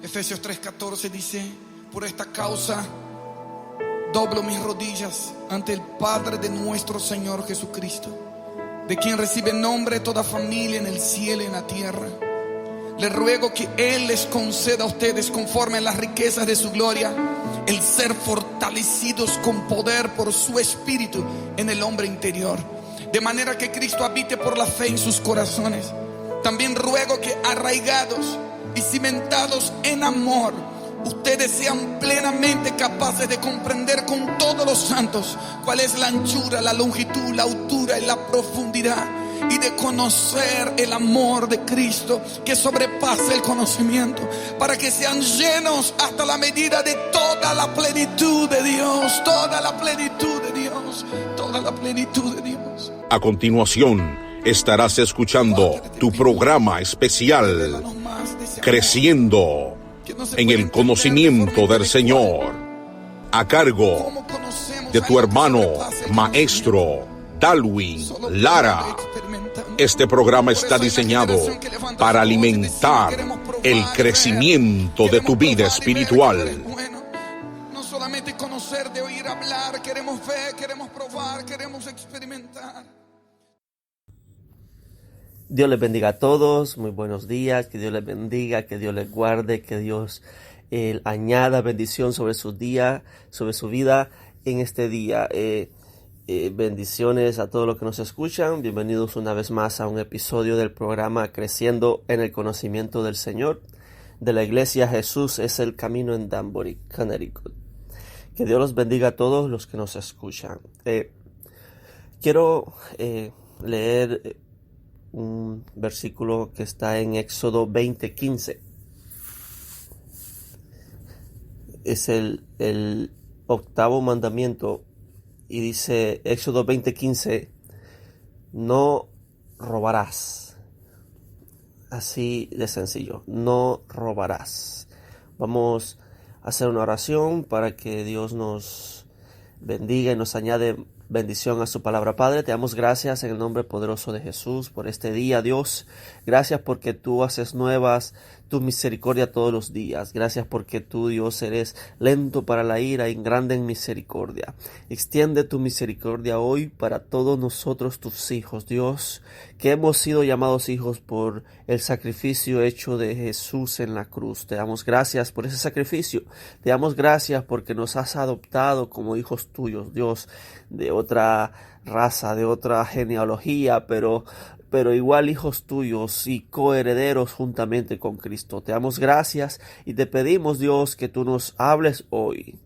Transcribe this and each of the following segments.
Efesios 3:14 dice: por esta causa doblo mis rodillas ante el Padre de nuestro Señor Jesucristo, de quien recibe nombre toda familia en el cielo y en la tierra. Le ruego que Él les conceda a ustedes, conforme a las riquezas de su gloria, el ser fortalecidos con poder por su Espíritu en el hombre interior, de manera que Cristo habite por la fe en sus corazones. También ruego que, arraigados y cimentados en amor, ustedes sean plenamente capaces de comprender con todos los santos cuál es la anchura, la longitud, la altura y la profundidad, y de conocer el amor de Cristo que sobrepasa el conocimiento, para que sean llenos hasta la medida de toda la plenitud de Dios, toda la plenitud de Dios, toda la plenitud de Dios. A continuación estarás escuchando tu programa especial, Creciendo en el Conocimiento del Señor, a cargo de tu hermano maestro Darwin Lara. Este programa está diseñado para alimentar el crecimiento de tu vida espiritual. No solamente conocer, de oír hablar, queremos ver, queremos probar, queremos experimentar. Dios les bendiga a todos, muy buenos días, que Dios les bendiga, que Dios les guarde, que Dios añada bendición sobre su día, sobre su vida en este día. Bendiciones a todos los que nos escuchan, bienvenidos una vez más a un episodio del programa Creciendo en el Conocimiento del Señor, de la Iglesia Jesús es el Camino en Danbury, Connecticut. Que Dios los bendiga a todos los que nos escuchan. Quiero leer un versículo que está en Éxodo 20:15. Es el octavo mandamiento y dice Éxodo 20:15: no robarás. Así de sencillo, no robarás. Vamos a hacer una oración para que Dios nos bendiga y nos añade bendición a su palabra. Padre, te damos gracias en el nombre poderoso de Jesús por este día, Dios. Gracias porque tú haces nuevas tu misericordia todos los días. Gracias porque tú, Dios, eres lento para la ira y grande en misericordia. Extiende tu misericordia hoy para todos nosotros, tus hijos, Dios, que hemos sido llamados hijos por el sacrificio hecho de Jesús en la cruz. Te damos gracias por ese sacrificio. Te damos gracias porque nos has adoptado como hijos tuyos, Dios, de otra raza, de otra genealogía, pero igual hijos tuyos y coherederos juntamente con Cristo. Te damos gracias y te pedimos, Dios, que tú nos hables hoy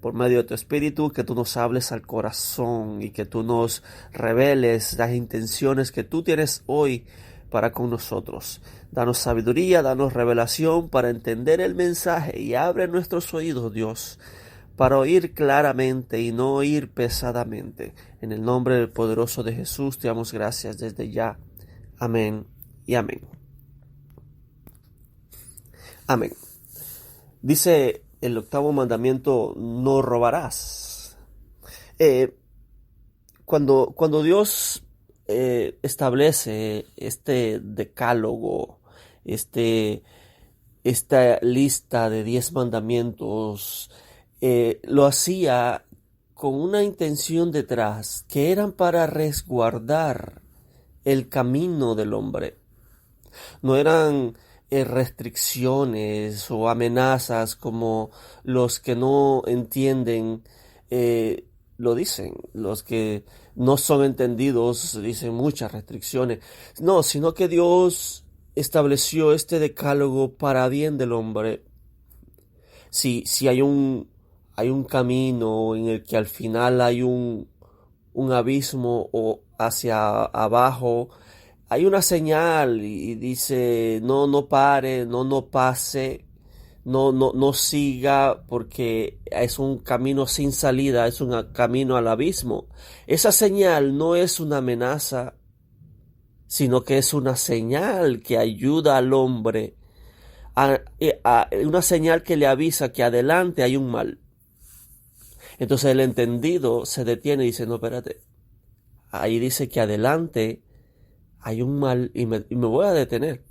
por medio de tu Espíritu, que tú nos hables al corazón y que tú nos reveles las intenciones que tú tienes hoy para con nosotros. Danos sabiduría, danos revelación para entender el mensaje y abre nuestros oídos, Dios, para oír claramente y no oír pesadamente. En el nombre del poderoso de Jesús te damos gracias desde ya. Amén y amén. Amén. Dice el octavo mandamiento: no robarás. Cuando Dios establece este decálogo, esta lista de 10 mandamientos, lo hacía con una intención detrás, que eran para resguardar el camino del hombre. No eran restricciones o amenazas como los que no entienden lo dicen. Los que no son entendidos dicen muchas restricciones. No, sino que Dios estableció este decálogo para bien del hombre. Si hay un camino en el que al final hay un abismo o hacia abajo, hay una señal y dice no pare, no pase, no siga, porque es un camino sin salida, es un camino al abismo. Esa señal no es una amenaza, sino que es una señal que ayuda al hombre, una señal que le avisa que adelante hay un mal. Entonces el entendido se detiene y dice: no, espérate, ahí dice que adelante hay un mal y me voy a detener.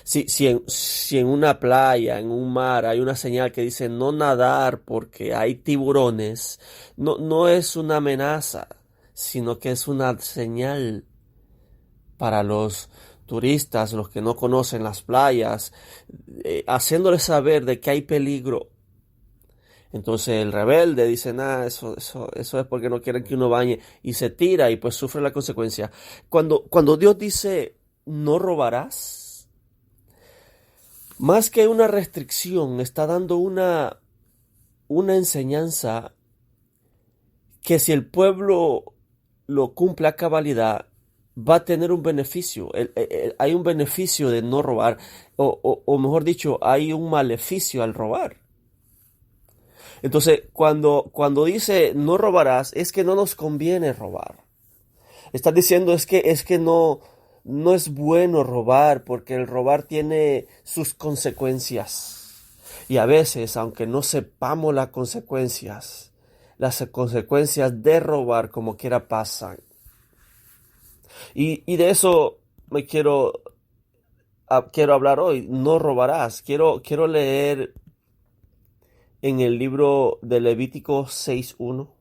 Si en una playa, en un mar, hay una señal que dice no nadar porque hay tiburones, no es una amenaza, sino que es una señal para los turistas, los que no conocen las playas, haciéndoles saber de que hay peligro. Entonces el rebelde dice, eso es porque no quieren que uno bañe, y se tira y pues sufre la consecuencia. Cuando Dios dice, no robarás, más que una restricción, está dando una enseñanza que si el pueblo lo cumple a cabalidad, va a tener un beneficio. Hay un beneficio de no robar, o mejor dicho, hay un maleficio al robar. Entonces, cuando dice no robarás, es que no nos conviene robar. Está diciendo es que no es bueno robar, porque el robar tiene sus consecuencias. Y a veces, aunque no sepamos las consecuencias de robar como quiera pasan. Y de eso me quiero hablar hoy. No robarás. Quiero leer en el libro de Levítico 6:1.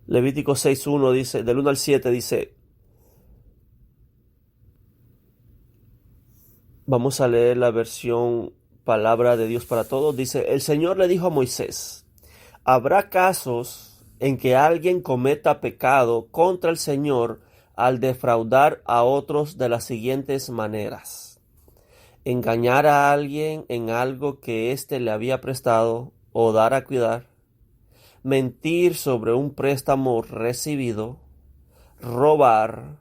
Levítico 6:1 dice, del 1 al 7 dice, vamos a leer la versión Palabra de Dios para Todos. Dice, el Señor le dijo a Moisés, habrá casos en que alguien cometa pecado contra el Señor al defraudar a otros de las siguientes maneras: engañar a alguien en algo que éste le había prestado o dar a cuidar, mentir sobre un préstamo recibido, robar,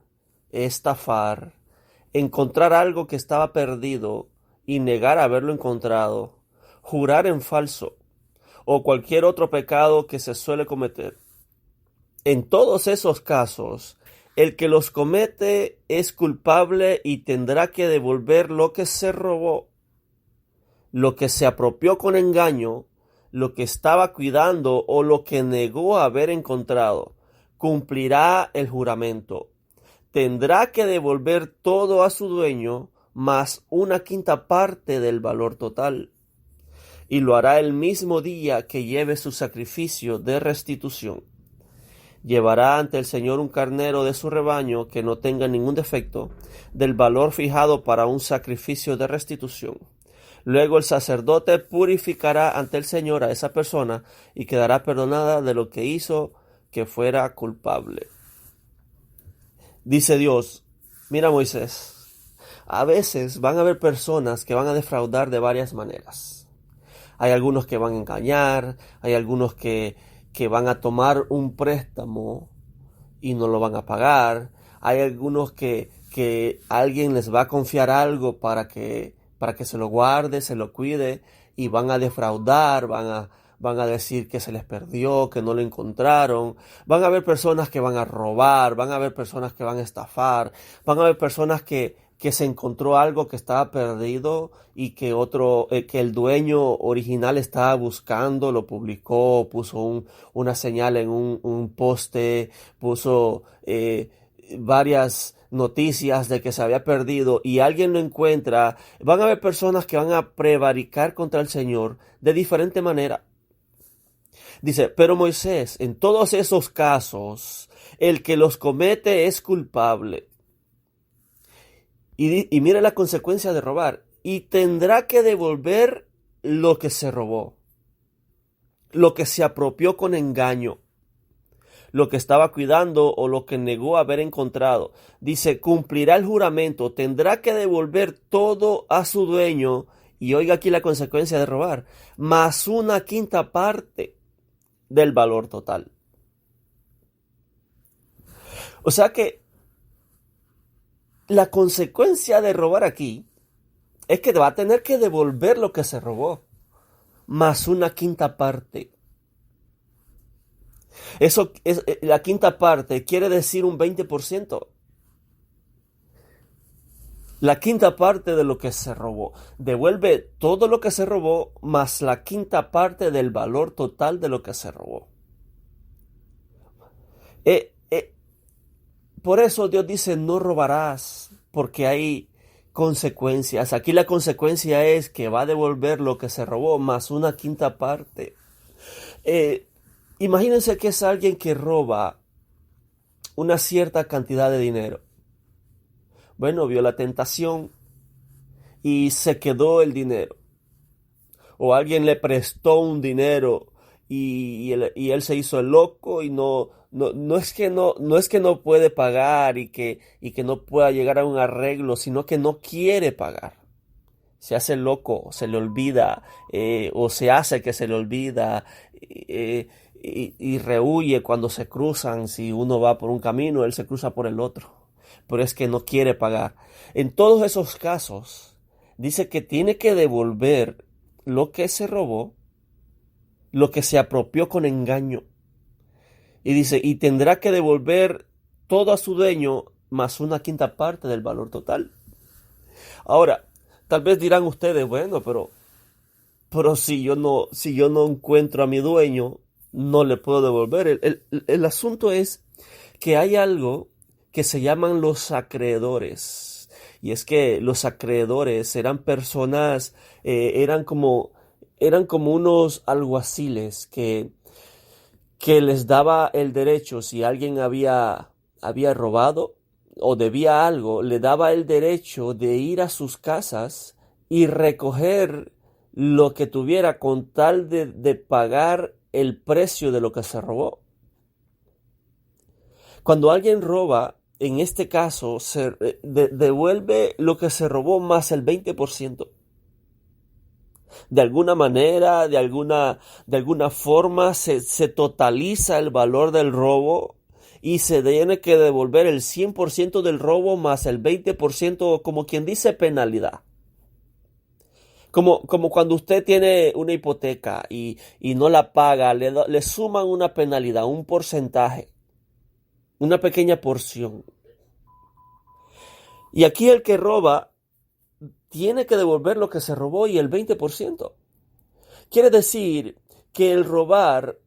estafar, encontrar algo que estaba perdido y negar haberlo encontrado, jurar en falso, o cualquier otro pecado que se suele cometer. En todos esos casos, el que los comete es culpable y tendrá que devolver lo que se robó, lo que se apropió con engaño, lo que estaba cuidando o lo que negó haber encontrado. Cumplirá el juramento. Tendrá que devolver todo a su dueño, más una quinta parte del valor total. Y lo hará el mismo día que lleve su sacrificio de restitución. Llevará ante el Señor un carnero de su rebaño que no tenga ningún defecto, del valor fijado para un sacrificio de restitución. Luego el sacerdote purificará ante el Señor a esa persona y quedará perdonada de lo que hizo que fuera culpable. Dice Dios, mira Moisés, a veces van a haber personas que van a defraudar de varias maneras. Hay algunos que van a engañar, hay algunos que van a tomar un préstamo y no lo van a pagar. Hay algunos que alguien les va a confiar algo para que se lo guarde, se lo cuide, y van a defraudar, van a decir que se les perdió, que no lo encontraron. Van a haber personas que van a robar, van a haber personas que van a estafar, van a haber personas que se encontró algo que estaba perdido y que el dueño original estaba buscando, lo publicó, puso una señal en un poste, puso varias noticias de que se había perdido y alguien lo encuentra. Van a haber personas que van a prevaricar contra el Señor de diferente manera. Dice, pero Moisés, en todos esos casos, el que los comete es culpable. Y mira la consecuencia de robar. Y tendrá que devolver lo que se robó, lo que se apropió con engaño, lo que estaba cuidando o lo que negó haber encontrado. Dice, cumplirá el juramento, tendrá que devolver todo a su dueño. Y oiga aquí la consecuencia de robar, más una quinta parte del valor total. O sea que la consecuencia de robar aquí es que va a tener que devolver lo que se robó, más una quinta parte. Eso es, la quinta parte quiere decir un 20%. La quinta parte de lo que se robó. Devuelve todo lo que se robó, más la quinta parte del valor total de lo que se robó. por eso Dios dice, no robarás, porque hay consecuencias. Aquí la consecuencia es que va a devolver lo que se robó, más una quinta parte. Imagínense que es alguien que roba una cierta cantidad de dinero. Bueno, vio la tentación y se quedó el dinero. O alguien le prestó un dinero y él se hizo el loco y no es que no puede pagar y que no pueda llegar a un arreglo, sino que no quiere pagar. Se hace loco, se le olvida, o se hace que se le olvida, y rehuye cuando se cruzan. Si uno va por un camino, él se cruza por el otro, pero es que no quiere pagar. En todos esos casos, dice que tiene que devolver lo que se robó, lo que se apropió con engaño. Y dice, y tendrá que devolver todo a su dueño, más una quinta parte del valor total. Ahora, tal vez dirán ustedes, bueno, pero si yo no encuentro a mi dueño, no le puedo devolver. El asunto es que hay algo que se llaman los acreedores. Y es que los acreedores eran personas, eran como unos alguaciles que les daba el derecho, si alguien había robado o debía algo, le daba el derecho de ir a sus casas y recoger lo que tuviera con tal de pagar el precio de lo que se robó. Cuando alguien roba, en este caso, se devuelve lo que se robó más el 20%. De alguna manera, de alguna forma, se totaliza el valor del robo y se tiene que devolver el 100% del robo más el 20%, como quien dice, penalidad. Como cuando usted tiene una hipoteca y no la paga, le suman una penalidad, un porcentaje, una pequeña porción. Y aquí el que roba tiene que devolver lo que se robó y el 20%. Quiere decir que el robar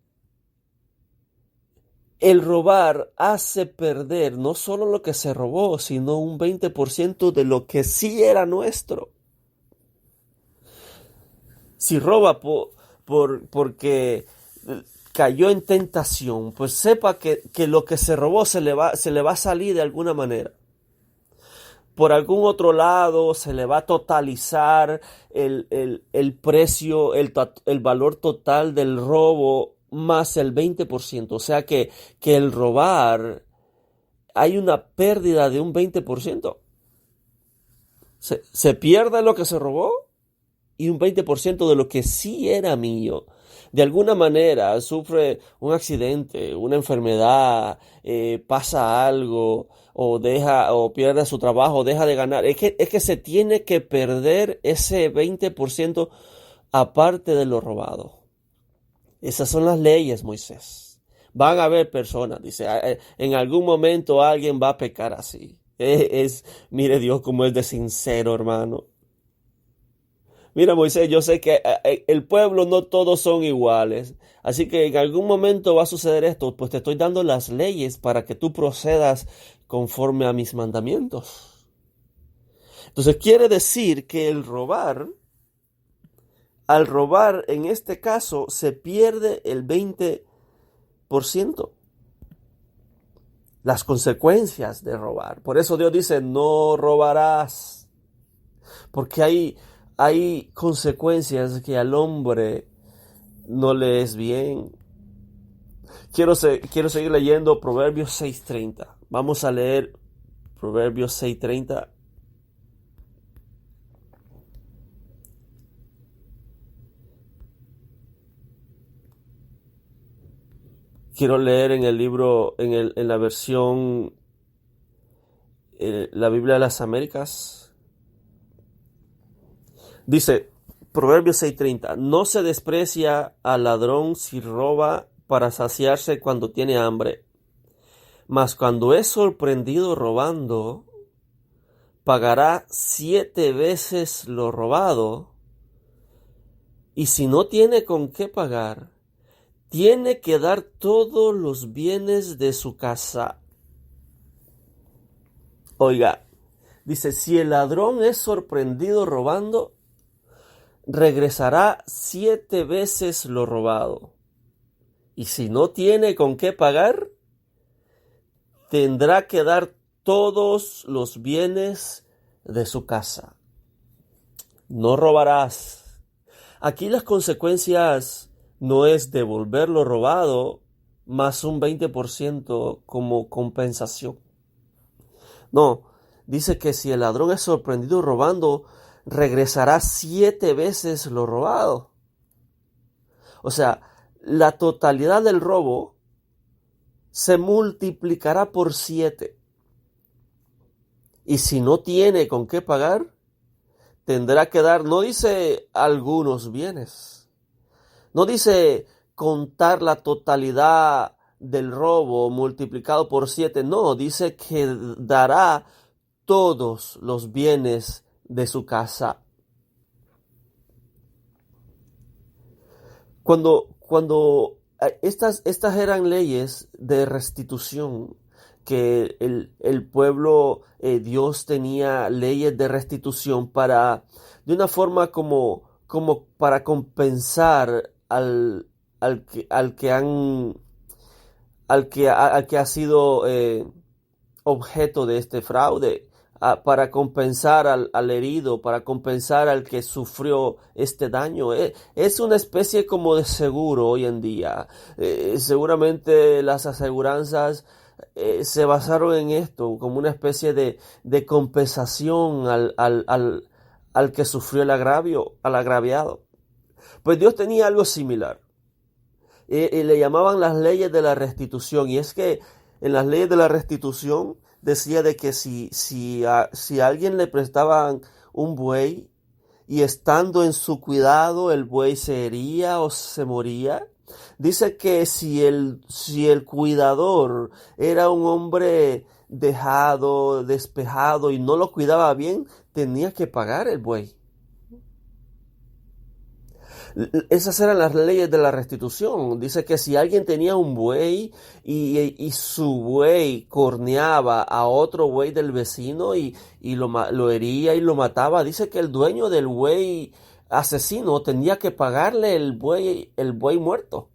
hace perder no solo lo que se robó, sino un 20% de lo que sí era nuestro. Si roba porque cayó en tentación, pues sepa que lo que se robó se le va a salir de alguna manera. Por algún otro lado se le va a totalizar el precio, el valor total del robo más el 20%. O sea que el robar, hay una pérdida de un 20%. Se pierde lo que se robó y un 20% de lo que sí era mío. De alguna manera sufre un accidente, una enfermedad, pasa algo, o pierde su trabajo, deja de ganar. Es que se tiene que perder ese 20% aparte de lo robado. Esas son las leyes, Moisés. Van a haber personas, dice, en algún momento alguien va a pecar así. Mire Dios cómo es de sincero, hermano. Mira, Moisés, yo sé que el pueblo no todos son iguales, así que en algún momento va a suceder esto, pues te estoy dando las leyes para que tú procedas conforme a mis mandamientos. Entonces quiere decir que al robar en este caso se pierde el 20%. Las consecuencias de robar. Por eso Dios dice, no robarás, porque hay consecuencias que al hombre no le es bien. Quiero seguir leyendo Proverbios 6:30. Vamos a leer Proverbios 6:30. Quiero leer en el libro, en la versión, la Biblia de las Américas. Dice, Proverbios 6:30, no se desprecia al ladrón si roba para saciarse cuando tiene hambre, mas cuando es sorprendido robando, pagará 7 veces lo robado, y si no tiene con qué pagar, tiene que dar todos los bienes de su casa. Oiga, dice, si el ladrón es sorprendido robando, regresará 7 veces lo robado. Y si no tiene con qué pagar, tendrá que dar todos los bienes de su casa. No robarás. Aquí las consecuencias no es devolver lo robado más un 20% como compensación. No, dice que si el ladrón es sorprendido robando, regresará 7 veces lo robado. O sea, la totalidad del robo se multiplicará por 7. Y si no tiene con qué pagar, tendrá que dar, no dice algunos bienes, no dice contar la totalidad del robo multiplicado por 7, no, dice que dará todos los bienes de su casa. Cuando estas eran leyes de restitución, que el pueblo, Dios tenía leyes de restitución de una forma como para compensar al que ha sido objeto de este fraude, para compensar al herido, para compensar al que sufrió este daño. Es una especie como de seguro hoy en día. Seguramente las aseguranzas se basaron en esto, como una especie de compensación al que sufrió el agravio, al agraviado. Pues Dios tenía algo similar. Y le llamaban las leyes de la restitución. Y es que en las leyes de la restitución decía de que si a alguien le prestaban un buey y estando en su cuidado el buey se hería o se moría, dice que si el cuidador era un hombre dejado, despejado y no lo cuidaba bien, tenía que pagar el buey. Esas eran las leyes de la restitución. Dice que si alguien tenía un buey y su buey corneaba a otro buey del vecino y lo hería y lo mataba, dice que el dueño del buey asesino tenía que pagarle el buey muerto.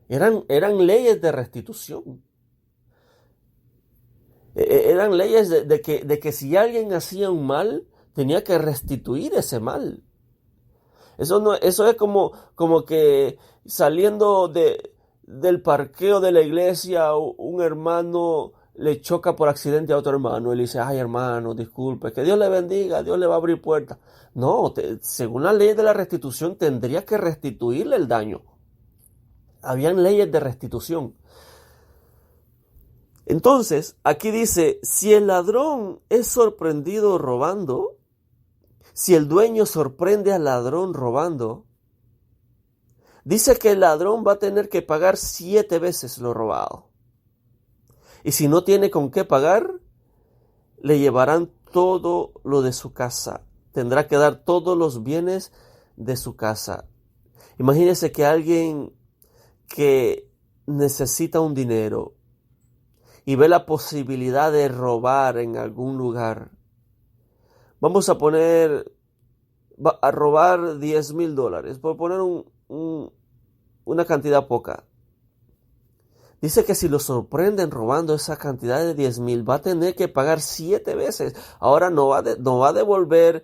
Eran leyes de restitución. Eran leyes de que si alguien hacía un mal, tenía que restituir ese mal. Eso es como que saliendo del parqueo de la iglesia, un hermano le choca por accidente a otro hermano y le dice, ay hermano, disculpe, que Dios le bendiga, Dios le va a abrir puertas. No, según la ley de la restitución tendría que restituirle el daño. Habían leyes de restitución. Entonces, aquí dice, si el ladrón es sorprendido robando, si el dueño sorprende al ladrón robando, dice que el ladrón va a tener que pagar 7 veces lo robado. Y si no tiene con qué pagar, le llevarán todo lo de su casa. Tendrá que dar todos los bienes de su casa. Imagínese que alguien que necesita un dinero y ve la posibilidad de robar en algún lugar. Vamos a robar $10,000, por poner una cantidad poca. Dice que si lo sorprenden robando esa cantidad de 10,000, va a tener que pagar 7 veces. Ahora no va a devolver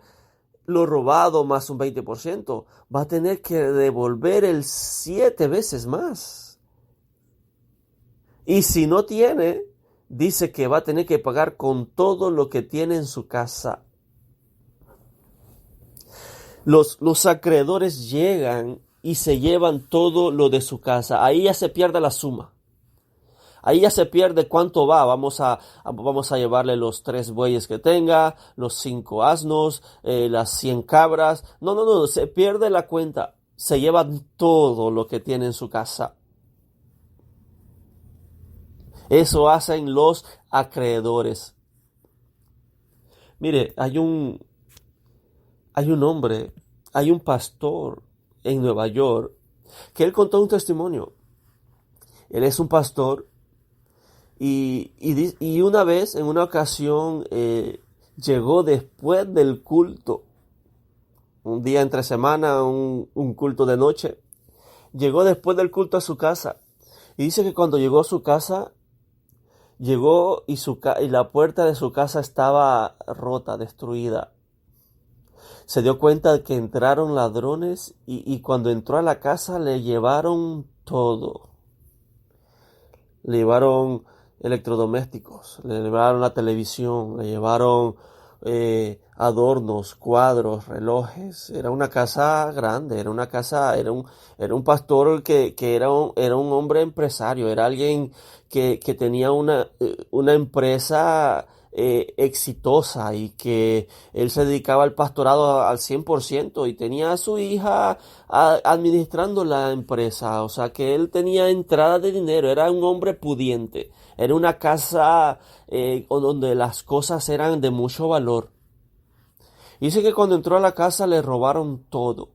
lo robado más un 20%. Va a tener que devolver el 7 veces más. Y si no tiene, dice que va a tener que pagar con todo lo que tiene en su casa. Los acreedores llegan y se llevan todo lo de su casa. Ahí ya se pierde la suma. Ahí ya se pierde cuánto va. Vamos a llevarle los 3 bueyes que tenga, los 5 asnos, las 100 cabras. No, se pierde la cuenta. Se llevan todo lo que tiene en su casa. Eso hacen los acreedores. Mire, hay un hombre, hay un pastor en Nueva York que él contó un testimonio. Él es un pastor Y una vez, en una ocasión, llegó después del culto, un día entre semana, un culto de noche. Llegó después del culto a su casa. Y dice que cuando llegó a su casa, llegó y la puerta de su casa estaba rota, destruida. Se dio cuenta de que entraron ladrones y cuando entró a la casa le llevaron todo. Le llevaron electrodomésticos, le llevaron la televisión, le llevaron adornos, cuadros, relojes. Era una casa grande, era un pastor que era un hombre empresario, era alguien que tenía una empresa exitosa y que él se dedicaba al pastorado al 100% y tenía a su hija administrando la empresa, o sea que él tenía entrada de dinero, era un hombre pudiente, era una casa donde las cosas eran de mucho valor. Dice que cuando entró a la casa le robaron todo.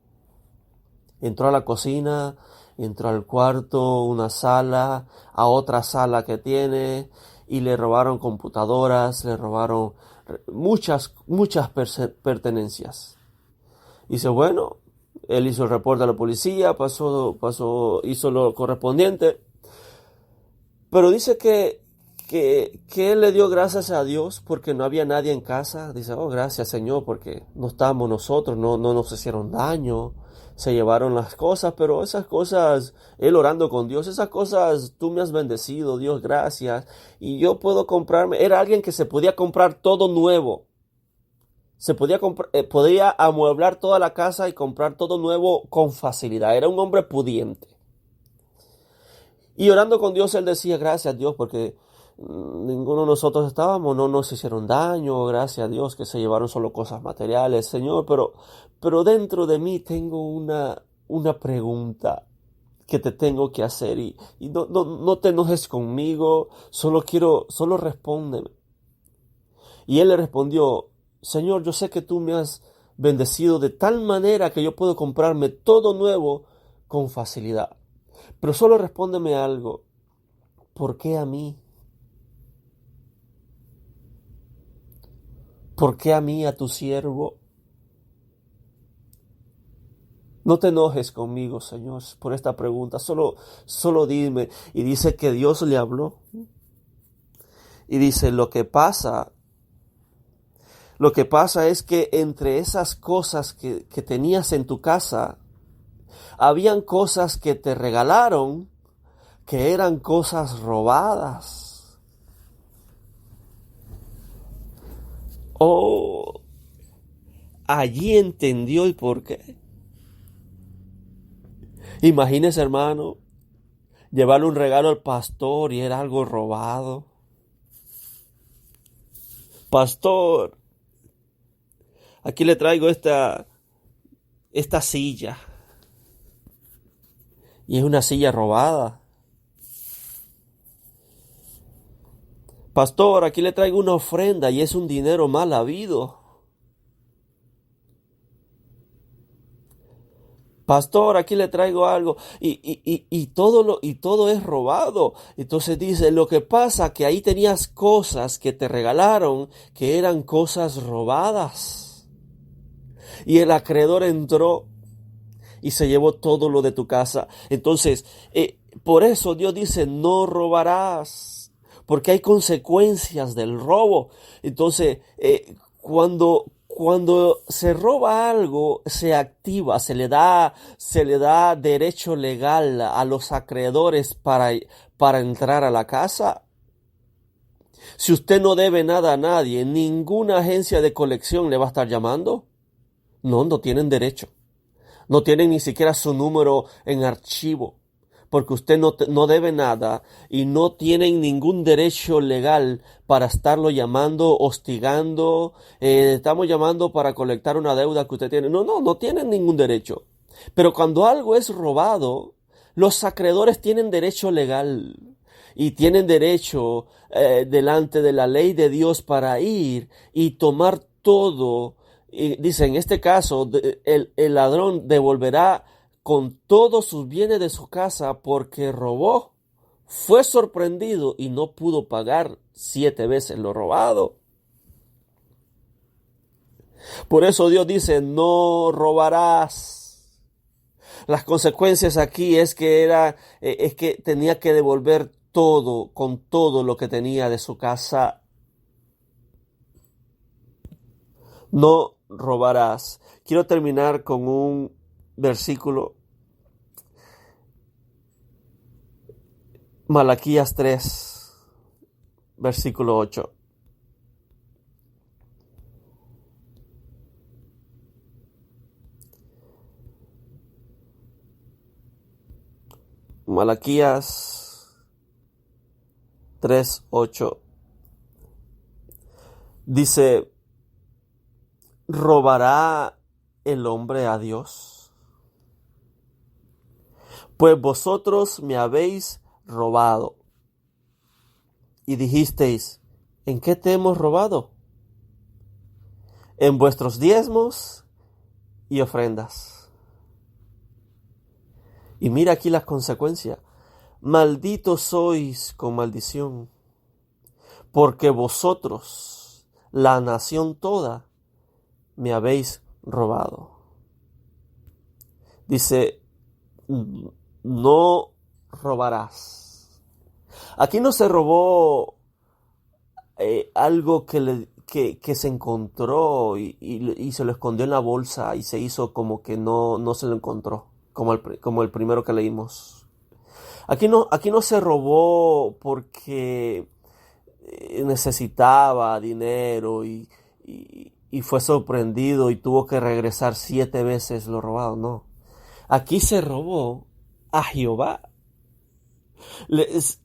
Entró a la cocina, entró al cuarto, una sala, a otra sala que tiene, y le robaron computadoras, le robaron muchas pertenencias. Dice, bueno, él hizo el reporte a la policía, hizo lo correspondiente, pero dice que él le dio gracias a Dios porque no había nadie en casa. Dice, oh, gracias Señor, porque no estábamos nosotros, no nos hicieron daño, se llevaron las cosas, pero esas cosas, él orando con Dios, esas cosas tú me has bendecido, Dios, gracias, y yo puedo comprarme. Era alguien que se podía comprar todo nuevo, podía amueblar toda la casa y comprar todo nuevo con facilidad, era un hombre pudiente. Y orando con Dios, él decía, gracias Dios, porque ninguno de nosotros estábamos, no nos hicieron daño, gracias a Dios que se llevaron solo cosas materiales, Señor, pero dentro de mí tengo una pregunta que te tengo que hacer y no te enojes conmigo, solo respóndeme. Y él le respondió, Señor, yo sé que tú me has bendecido de tal manera que yo puedo comprarme todo nuevo con facilidad, pero solo respóndeme algo, ¿por qué a mí? ¿Por qué a mí, a tu siervo? No te enojes conmigo, Señor, por esta pregunta. Solo dime. Y dice que Dios le habló. Y dice, lo que pasa es que entre esas cosas que tenías en tu casa, habían cosas que te regalaron que eran cosas robadas. Oh, allí entendió el porqué. Imagínese, hermano, llevarle un regalo al pastor y era algo robado. Pastor, aquí le traigo esta silla. Y es una silla robada. Pastor, aquí le traigo una ofrenda y es un dinero mal habido. Pastor, aquí le traigo algo y todo es robado. Entonces dice, lo que pasa que ahí tenías cosas que te regalaron que eran cosas robadas. Y el acreedor entró y se llevó todo lo de tu casa. Entonces, por eso Dios dice, no robarás. Porque hay consecuencias del robo. Entonces, cuando se roba algo, se activa, se le da derecho legal a los acreedores para entrar a la casa. Si usted no debe nada a nadie, ninguna agencia de colección le va a estar llamando. No tienen derecho. No tienen ni siquiera su número en archivo. Porque usted no debe nada y no tienen ningún derecho legal para estarlo llamando, hostigando. Estamos llamando para colectar una deuda que usted tiene. No tienen ningún derecho. Pero cuando algo es robado, los acreedores tienen derecho legal y tienen derecho delante de la ley de Dios para ir y tomar todo. Y dice, en este caso, el ladrón devolverá con todos sus bienes de su casa porque robó fue sorprendido y no pudo pagar 7 veces lo robado. Por eso Dios dice, no robarás. Las consecuencias aquí es que tenía que devolver todo, con todo lo que tenía de su casa. No robarás. Quiero terminar con un versículo. Malaquías 3, versículo 8. Malaquías 3:8 dice, ¿robará el hombre a Dios? Pues vosotros me habéis robado. Y dijisteis, ¿en qué te hemos robado? En vuestros diezmos y ofrendas. Y mira aquí las consecuencias. Malditos sois con maldición, porque vosotros, la nación toda, me habéis robado. Dice, no robarás. Aquí no se robó algo que se encontró y se lo escondió en la bolsa y se hizo como que no se lo encontró, como el primero que leímos. Aquí no se robó porque necesitaba dinero y fue sorprendido y tuvo que regresar 7 veces lo robado, no. Aquí se robó a Jehová.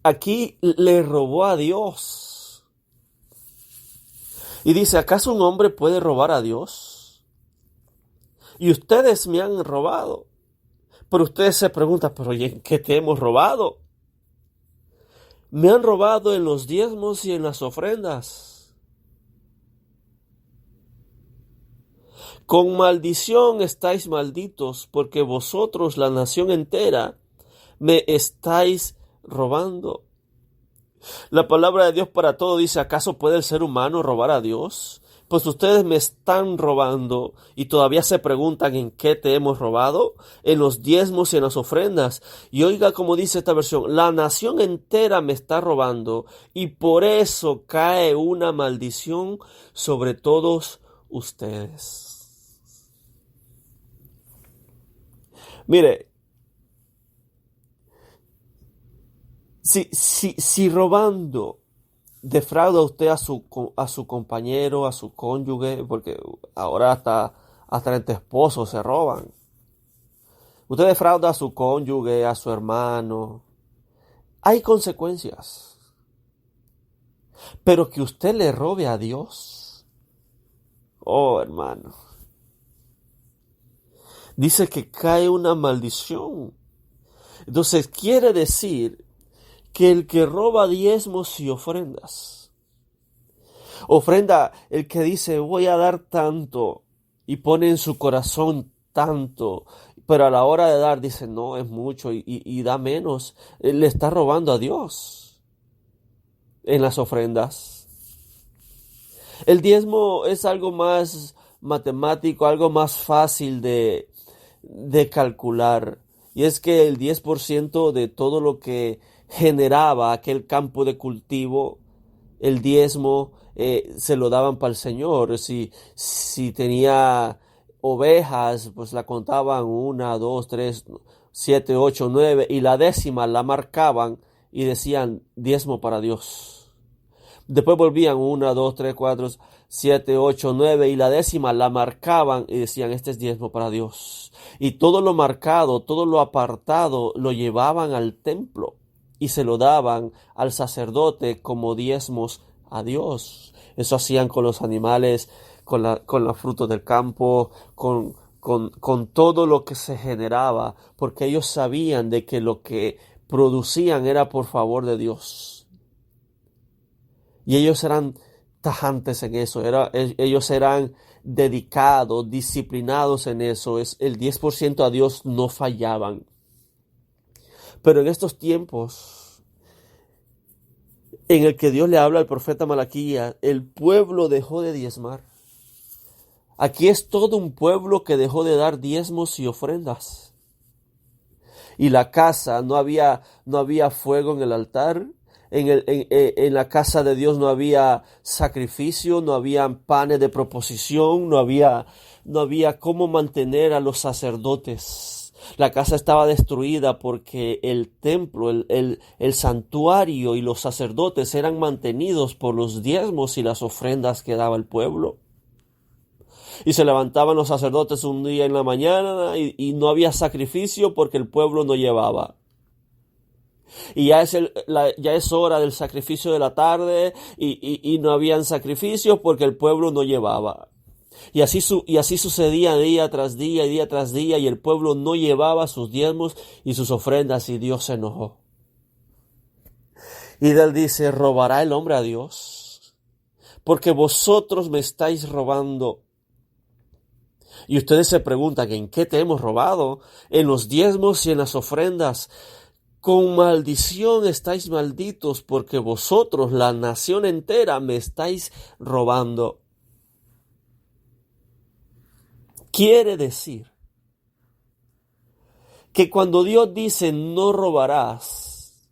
Aquí le robó a Dios. Y dice, ¿acaso un hombre puede robar a Dios? Y ustedes me han robado. Pero ustedes se preguntan, ¿pero en qué te hemos robado? Me han robado en los diezmos y en las ofrendas. Con maldición estáis malditos, porque vosotros, la nación entera, me estáis robando. La palabra de Dios para todo dice, ¿acaso puede el ser humano robar a Dios? Pues ustedes me están robando y todavía se preguntan en qué te hemos robado, en los diezmos y en las ofrendas. Y oiga como dice esta versión, la nación entera me está robando y por eso cae una maldición sobre todos ustedes. Mire, si robando defrauda usted a su compañero, a su cónyuge, porque ahora hasta entre esposos se roban. Usted defrauda a su cónyuge, a su hermano. Hay consecuencias. Pero que usted le robe a Dios. Oh, hermano. Dice que cae una maldición. Entonces quiere decir que el que roba diezmos y ofrendas, ofrenda el que dice voy a dar tanto y pone en su corazón tanto, pero a la hora de dar dice no, es mucho y da menos, le está robando a Dios en las ofrendas. El diezmo es algo más matemático, algo más fácil de calcular, y es que el 10% de todo lo que generaba aquel campo de cultivo, el diezmo se lo daban para el Señor. Si tenía ovejas, pues la contaban 1, 2, 3, 7, 8, 9 y la 10ª la marcaban y decían diezmo para Dios. Después volvían 1, 2, 3, 4, 7, 8, 9 y la 10ª la marcaban y decían este es diezmo para Dios. Y todo lo marcado, todo lo apartado lo llevaban al templo y se lo daban al sacerdote como diezmos a Dios. Eso hacían con los animales, con los frutos del campo, con todo lo que se generaba, porque ellos sabían de que lo que producían era por favor de Dios. Y ellos eran tajantes en eso, ellos eran dedicados, disciplinados en eso. El 10% a Dios no fallaban. Pero en estos tiempos en el que Dios le habla al profeta Malaquías, el pueblo dejó de diezmar. Aquí es todo un pueblo que dejó de dar diezmos y ofrendas. Y la casa, no había fuego en el altar. En la casa de Dios no había sacrificio, no había panes de proposición, no había cómo mantener a los sacerdotes. La casa estaba destruida porque el templo, el santuario y los sacerdotes eran mantenidos por los diezmos y las ofrendas que daba el pueblo. Y se levantaban los sacerdotes un día en la mañana y no había sacrificio porque el pueblo no llevaba. Y ya es hora del sacrificio de la tarde y no habían sacrificios porque el pueblo no llevaba. Y así sucedía día tras día y día tras día, y el pueblo no llevaba sus diezmos y sus ofrendas, y Dios se enojó. Y él dice: ¿robará el hombre a Dios? Porque vosotros me estáis robando. Y ustedes se preguntan: ¿en qué te hemos robado? En los diezmos y en las ofrendas. Con maldición estáis malditos, porque vosotros, la nación entera, me estáis robando. Quiere decir que cuando Dios dice no robarás,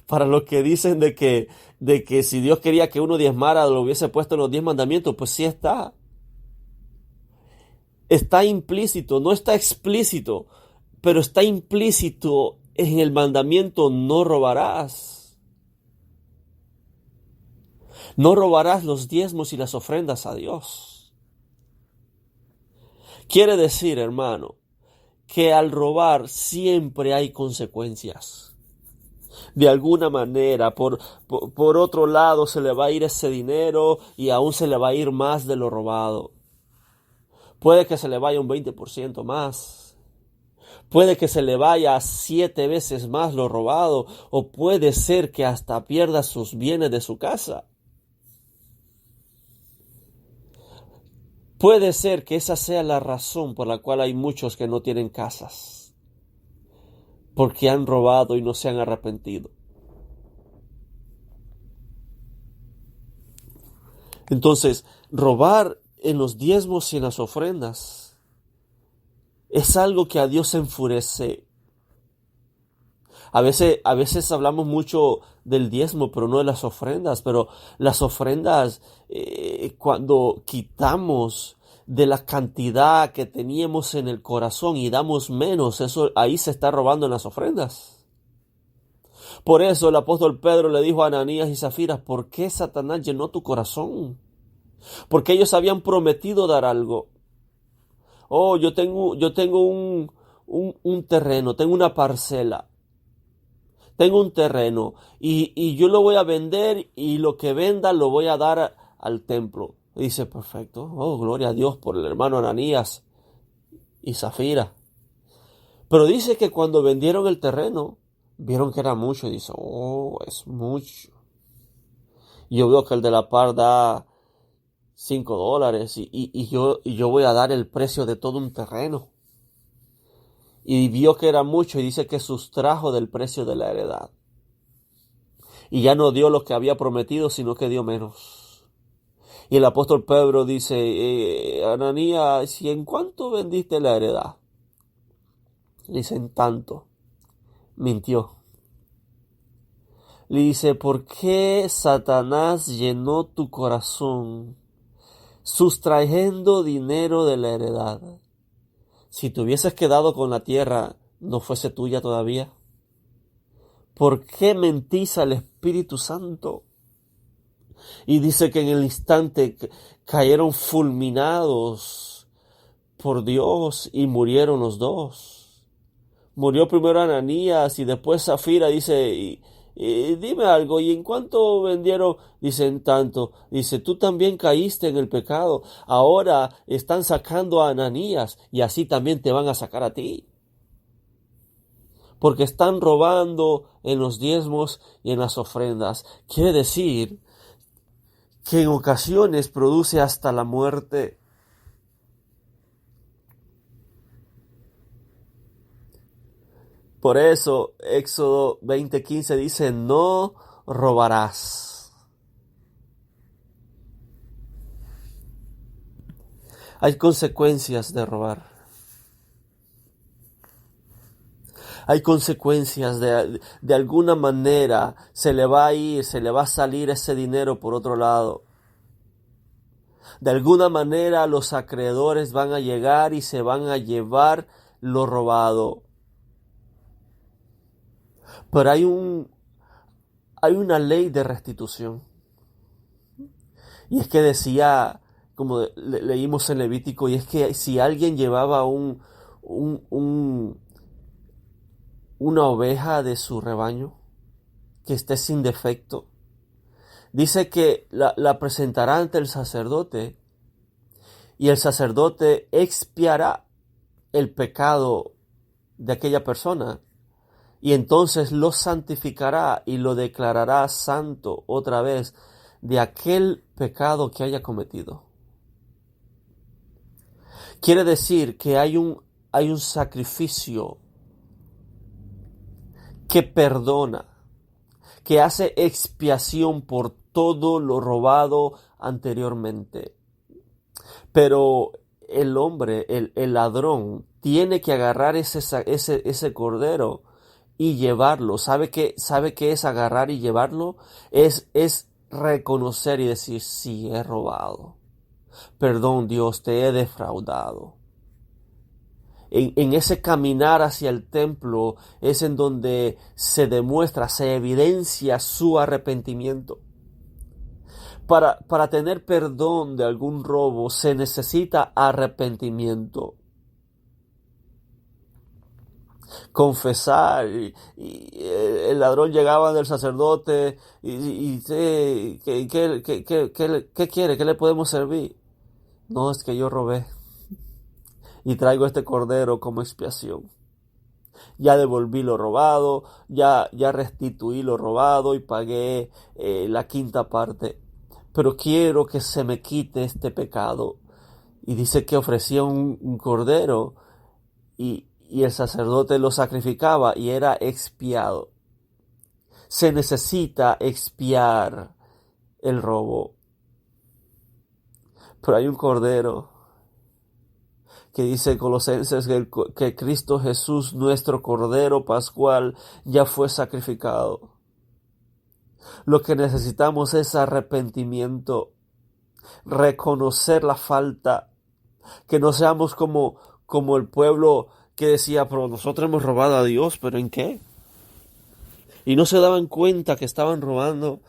para los que dicen de que si Dios quería que uno diezmara, lo hubiese puesto en los 10 mandamientos, pues sí está. Está implícito, no está explícito, pero está implícito en el mandamiento: no robarás. No robarás los diezmos y las ofrendas a Dios. Quiere decir, hermano, que al robar siempre hay consecuencias. De alguna manera, por otro lado, se le va a ir ese dinero y aún se le va a ir más de lo robado. Puede que se le vaya un 20% más. Puede que se le vaya 7 veces más lo robado, o puede ser que hasta pierda sus bienes de su casa. Puede ser que esa sea la razón por la cual hay muchos que no tienen casas, porque han robado y no se han arrepentido. Entonces, robar en los diezmos y en las ofrendas es algo que a Dios se enfurece. A veces hablamos mucho del diezmo, pero no de las ofrendas. Pero las ofrendas, cuando quitamos de la cantidad que teníamos en el corazón y damos menos, eso ahí se está robando en las ofrendas. Por eso el apóstol Pedro le dijo a Ananías y Zafira: ¿por qué Satanás llenó tu corazón? Porque ellos habían prometido dar algo. Oh, yo tengo un terreno, tengo una parcela. Tengo un terreno y yo lo voy a vender, y lo que venda lo voy a dar al templo. Y dice: perfecto. Oh, gloria a Dios por el hermano Ananías y Zafira. Pero dice que cuando vendieron el terreno, vieron que era mucho. Y dice: oh, es mucho. Y yo veo que el de la par da $5 y yo voy a dar el precio de todo un terreno. Y vio que era mucho y dice que sustrajo del precio de la heredad. Y ya no dio lo que había prometido, sino que dio menos. Y el apóstol Pedro dice: Ananías, ¿y en cuánto vendiste la heredad? Le dice: en tanto. Mintió. Le dice: ¿por qué Satanás llenó tu corazón sustrayendo dinero de la heredad? Si te hubieses quedado con la tierra, ¿no fuese tuya todavía? ¿Por qué mentís al Espíritu Santo? Y dice que en el instante cayeron fulminados por Dios y murieron los dos. Murió primero Ananías y después Zafira. Dice: y dime algo, ¿y en cuánto vendieron? Dice: en tanto. Dice: tú también caíste en el pecado. Ahora están sacando a Ananías y así también te van a sacar a ti. Porque están robando en los diezmos y en las ofrendas. Quiere decir que en ocasiones produce hasta la muerte. Por eso Éxodo 20:15 dice: no robarás. Hay consecuencias de robar. Hay consecuencias de alguna manera se le va a ir, se le va a salir ese dinero por otro lado. De alguna manera los acreedores van a llegar y se van a llevar lo robado. Pero hay una ley de restitución. Y es que decía, como leímos en Levítico, y es que si alguien llevaba una oveja de su rebaño que esté sin defecto, dice que la presentará ante el sacerdote y el sacerdote expiará el pecado de aquella persona y entonces lo santificará y lo declarará santo otra vez de aquel pecado que haya cometido. Quiere decir que hay un sacrificio que perdona, que hace expiación por todo lo robado anteriormente. Pero el hombre, el ladrón, tiene que agarrar ese cordero y llevarlo. ¿Sabe qué es agarrar y llevarlo? Es reconocer y decir, sí, he robado. Perdón, Dios, te he defraudado. En ese caminar hacia el templo es en donde se demuestra, se evidencia su arrepentimiento. Para tener perdón de algún robo se necesita arrepentimiento. Confesar y el ladrón llegaba del sacerdote y ¿qué quiere? ¿Qué le podemos servir? No, es que yo robé y traigo este cordero como expiación. Ya devolví lo robado, ya restituí lo robado y pagué la quinta parte. Pero quiero que se me quite este pecado. Y dice que ofrecía un cordero y el sacerdote lo sacrificaba y era expiado. Se necesita expiar el robo. Pero hay un cordero que dice Colosenses que Cristo Jesús, nuestro Cordero Pascual, ya fue sacrificado. Lo que necesitamos es arrepentimiento, reconocer la falta, que no seamos como el pueblo que decía, pero nosotros hemos robado a Dios, ¿pero en qué? Y no se daban cuenta que estaban robando.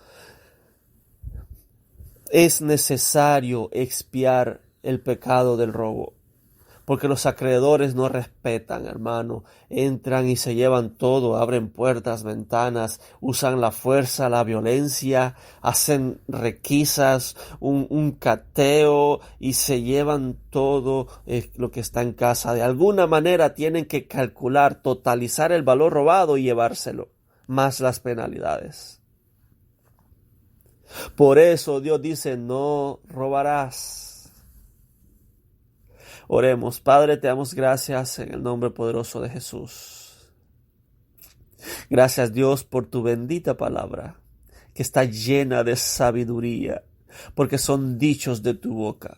Es necesario expiar el pecado del robo. Porque los acreedores no respetan, hermano. Entran y se llevan todo, abren puertas, ventanas, usan la fuerza, la violencia, hacen requisas, un cateo y se llevan todo lo que está en casa. De alguna manera tienen que calcular, totalizar el valor robado y llevárselo, más las penalidades. Por eso Dios dice, no robarás. Oremos. Padre, te damos gracias en el nombre poderoso de Jesús. Gracias, Dios, por tu bendita palabra, que está llena de sabiduría, porque son dichos de tu boca.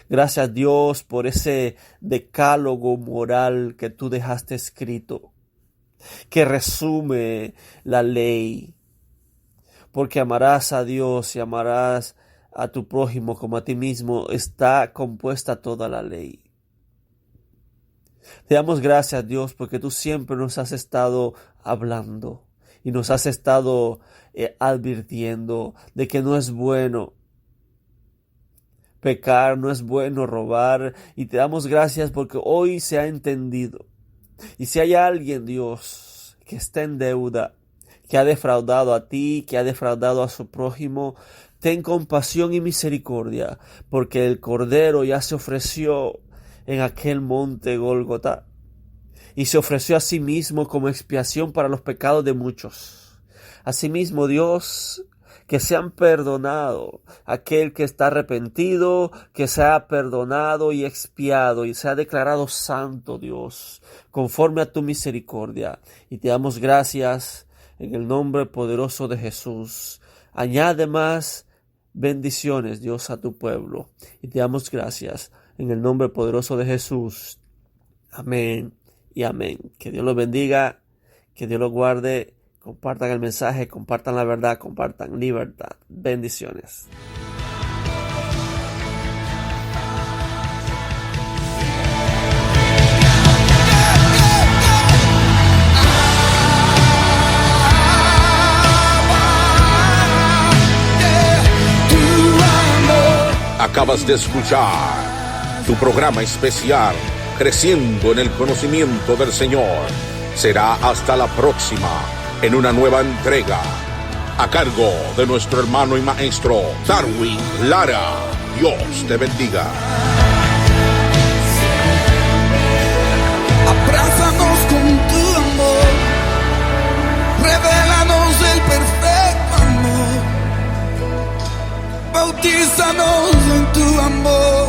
Gracias, Dios, por ese decálogo moral que tú dejaste escrito, que resume la ley, porque amarás a Dios y amarás a tu prójimo como a ti mismo, está compuesta toda la ley. Te damos gracias, Dios, porque tú siempre nos has estado hablando y nos has estado advirtiendo de que no es bueno pecar, no es bueno robar, y te damos gracias porque hoy se ha entendido. Y si hay alguien, Dios, que está en deuda, que ha defraudado a ti, que ha defraudado a su prójimo, ten compasión y misericordia, porque el Cordero ya se ofreció en aquel monte Gólgota y se ofreció a sí mismo como expiación para los pecados de muchos. Asimismo, Dios, que sean perdonado aquel que está arrepentido, que sea perdonado y expiado y sea declarado santo, Dios, conforme a tu misericordia. Y te damos gracias en el nombre poderoso de Jesús. Añade más bendiciones, Dios, a tu pueblo. Y te damos gracias en el nombre poderoso de Jesús. Amén y amén. Que Dios los bendiga, que Dios los guarde. Compartan el mensaje, compartan la verdad, compartan libertad. Bendiciones. Acabas de escuchar tu programa especial, Creciendo en el Conocimiento del Señor. Será hasta la próxima, en una nueva entrega, a cargo de nuestro hermano y maestro, Darwin Lara. Dios te bendiga. Abrázanos con tu amor, revélanos el perfecto amor, bautízanos en tu amor.